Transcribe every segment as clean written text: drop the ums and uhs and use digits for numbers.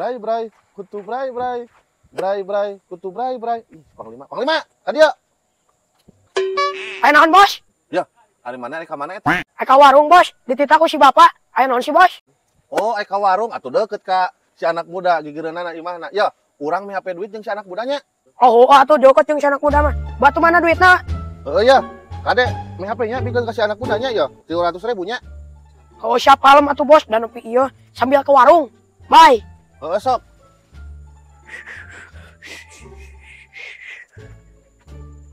bray, kutu bray, kutu bray. Ih, Panglima, tadi ya. Ayo naon bos? Ya, hari mana, ka mana eta? Ayo ka warung bos, dititah ku si bapak. Ayo naon si bos? Oh, ka warung, atuh deket ka si anak muda gigireunana imahna. Ya, urang meh hape duit jeung si anak mudanya. Oh, atuh deket jeung si anak muda mah. Batu mana duitna? Ya, kade meh hape-nya bikin ka si anak mudanya ya, 300.000 nya. Oh, siap palem atuh bos, dan nepi ieu sambil ke warung. Bye. Sok.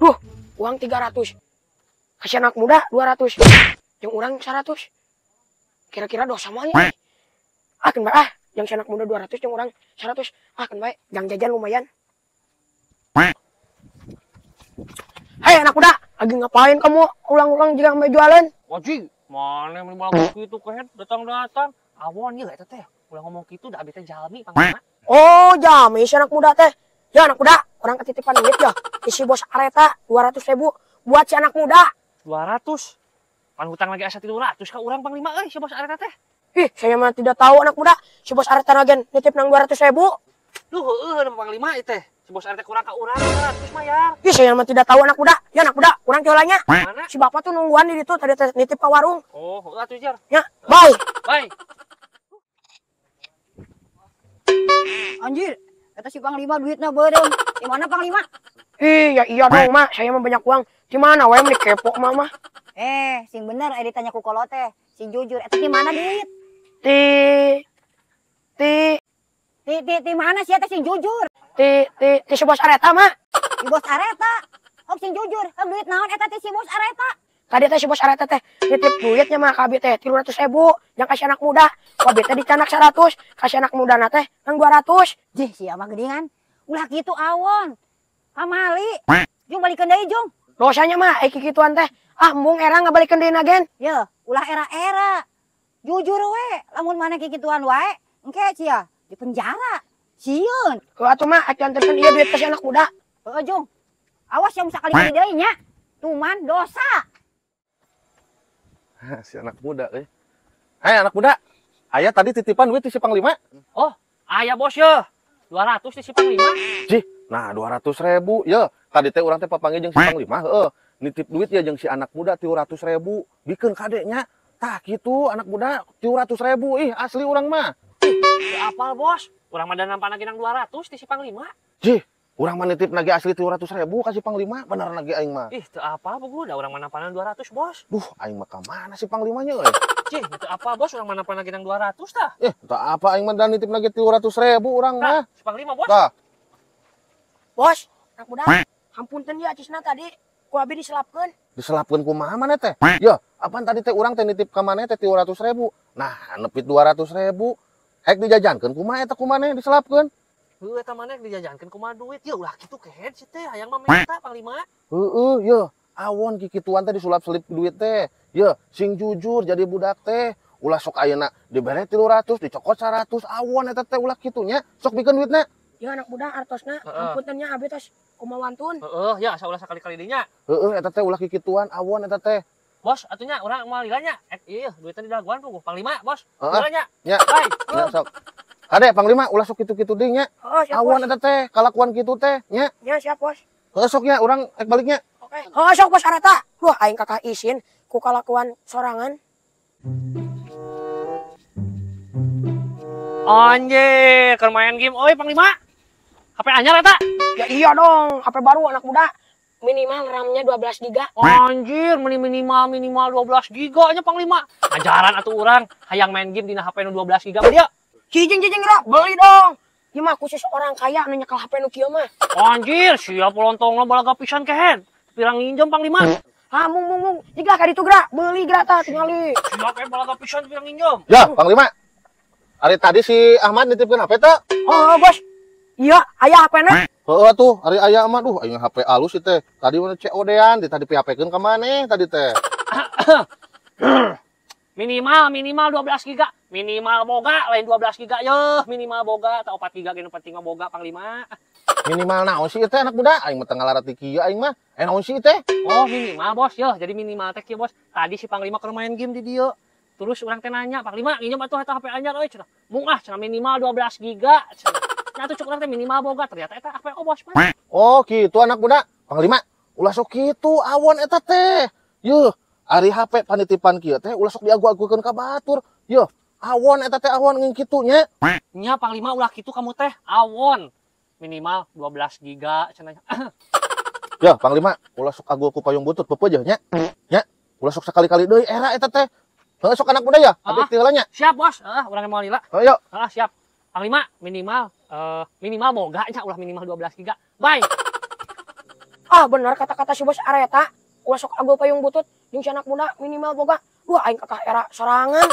Duh, uang 300. Kasih anak muda 200. Yang urang 100. Kira-kira dosa moal nya. Akeun bae yang si anak muda 200 yang urang 100. Akeun bae, jang jajan lumayan. Hei anak muda, lagi ngapain kamu ulang-ulang juga sampai jualan? Wajib, mana yang ngomong gitu kehet datang-datang. Awon ya eta teh. Ulah ngomong gitu da abi teh jalmi Panglima. Oh, jami si anak muda teh. Ya anak muda, orang ketitipan duit ya. Isi bos Areta 200.000 buat si anak muda. 200. Pan hutang lagi asa 300 ka urang Panglima euy si bos Areta teh. Ih, saya mah tidak tahu anak muda. Si bos Areta nagen nitip nang 200.000. Duh heueuh Panglima ieu teh. Si bos Areta kurang ka urang 200 mah ya. Ih, saya mah tidak tahu anak muda. Ya anak muda, urang keulanya. Mana? Si bapak tuh nungguan di ditu tadi nitip ke warung. Oh, heueuh atuh jar. Ya, bye. Bye. Anjir, kata si Panglima duitnya beudem. Di mana Panglima? Ih, ya iya dong, Mak. Saya mah banyak uang. Di mana we meni kepo, Mama? Sing bener ditanya ku kolot teh. Sing jujur, eta di mana duit? Di mana sih eta sing jujur? Ti si bos Areta, Mak. Di bos Areta. Hok sing jujur, hok duit naon eta teh si bos Areta? Tadi teh si bos Areta teh nitip duitnya mah ka abi teh 300.000 yang kasih anak muda. Ku abi teh dicanak 100, kasih anak muda na teh nang 200. Jih, sia mah geningan. Ulah kitu awon. Pamali. Jung balikeun deui Jung. Dosanya mah eki kituan teh. Ah, embung era ngabalikeun deui nagen. Ye, ulah era-era. Jujur we, lamun mana kikituan wae, engke cia di penjara. Sieun. Ku atuh mah atuh anterkeun ieu duit kasih anak muda. Heueuh Jung. Awas yang sakali deui nya. Tuman dosa. Si anak muda euy. Hai anak muda. Aya tadi titipan duit di si Panglima. Oh, aya bos ya. 200 di si Panglima. Jih, nah 200.000 ya. Tadi teh urang teh papanggih jeung si Panglima heueuh. Nitip duit ya jeung si anak muda 300.000. Bikeun kadenya. Tah kitu anak muda 300.000. Ih, asli urang mah. Teu apal bos. Urang mah dan nampana ginang 200 di si Panglima. Jih, urang mah nitip nage asli 300.000 ka si Panglima. Bener nage aing mah. Ih, teu apal buku da urang mah nampana 200 bos. Duh, aing mah ka mana si Panglimanya euy? Cih, teu apal bos urang mah nampana ginang 200 tah. Teu apa aing mah dan nitip nage 300.000 urang mah. Si Panglima bos. Tah. Bos, anak muda. Hampunten ya cisna tadi. Ku abi diselapkeun. Diselapkeun kumaha maneh teh? Ya, apaan tadi teh urang teh nitip ka maneh teh 300.000. Nah, nepit 200.000. Hek dijajankeun kumaha eta kumaneh diselapkeun? Heueuh eta maneh dijajankeun kumaha duit. Ya ulah kitu kehet si teh hayang mah minta Panglima. Heueuh, ya. Awon kikituan teh disulap-selip duit teh. Ya, sing jujur jadi budak teh. Ulah sok ayeuna dibere 300, dicokot 100. Awon eta teh ulah kitunya. Sok bikeun duitna. Ya anak muda artosna hampunten nya abi tos kumaha wantun. Heeh, ya asa ulah sakali-kali dinya. Heueuh, eta teh ulah kikituan awon eta teh. Bos, atunya urang moal lilanya. Ieu duitna di daguan tuh Panglima, bos. Heeh. Lilanya. Nya. Bye. Ya, sok. Kade Panglima ulah sok kitu-kitu deui nya. Oh, siap Awon bos. eta teh kalakuan kitu teh nya. Ya siap bos. Heueuh sok nya urang ek baliknya. Oke. Oh, sok bos Areta. Wah, aing kakak izin ku kalakuan sorangan. Anjir, keur main game euy Panglima. HP anyar eta? Ya iya dong, HP baru anak muda. Minimal RAM-nya 12 GB. Anjir, minimal 12 giga nya Panglima. Ajaran atuh urang hayang main game dina HP nu 12 giga dia. Cicing ra, beli dong. Ieu mah khusus orang kaya anu nyekel HP nu kieu mah. Anjir, siap lontongna balaga pisan kehen. Pirang nginjem Panglima. Ah, mung. Jika ka ditu gra, beli gra tah tingali. Siap balaga pisan pirang nginjem. Ya, Panglima. Hari tadi si Ahmad nitipkeun HP teh. Oh, bos. Iya, aya HP-na. Heueuh tuh, hari aya mah duh aing HP alus ieu teh. Tadi mah COD-an, tadi PHP-keun ka maneh tadi teh. Minimal 12 giga. Minimal boga lain 12 giga yeuh, minimal boga tah 4 giga geus penting mah boga Panglima. Minimal naon sih ieu teh anak muda? Aing mah teu ngalarati kieu aing mah. Naon sih teh? Oh, minimal bos yeuh. Jadi minimal teh kieu bos. Tadi si Panglima keur main game di dieu. Terus orang teh nanya, Panglima, nginjem atuh eta HP anyar euy cenah. Mungah cenah minimal 12 giga cenah. Nya atuh cuk urang teh minimal boga, ternyata eta HP obos mah. Oh gitu anak muda. Panglima, ulah sok kitu awon eta teh. Yuh, ari HP panitipan kieu teh ulah sok diagu-agukeun ka batur. Yuh, awon eta teh awon ngeun kitu nya. Nya Panglima ulah kitu kamu teh awon. Minimal 12 giga cenah. Ya, Panglima, ulah sok agu ku payung butut pepeujeuh nya. Nya, ulah sok sekali-kali deui era eta teh. Heuh sok anak muda ya, abdi teu nya. Siap, Bos. Urang mau lila. Ayo. Siap. Panglima minimal boga nya ulah minimal 12 giga. Bye. Ah bener kata-kata si bos Areta. Ulah sok ago payung butut jeung si anak muda minimal boga. Wah aing kakak era sorangan.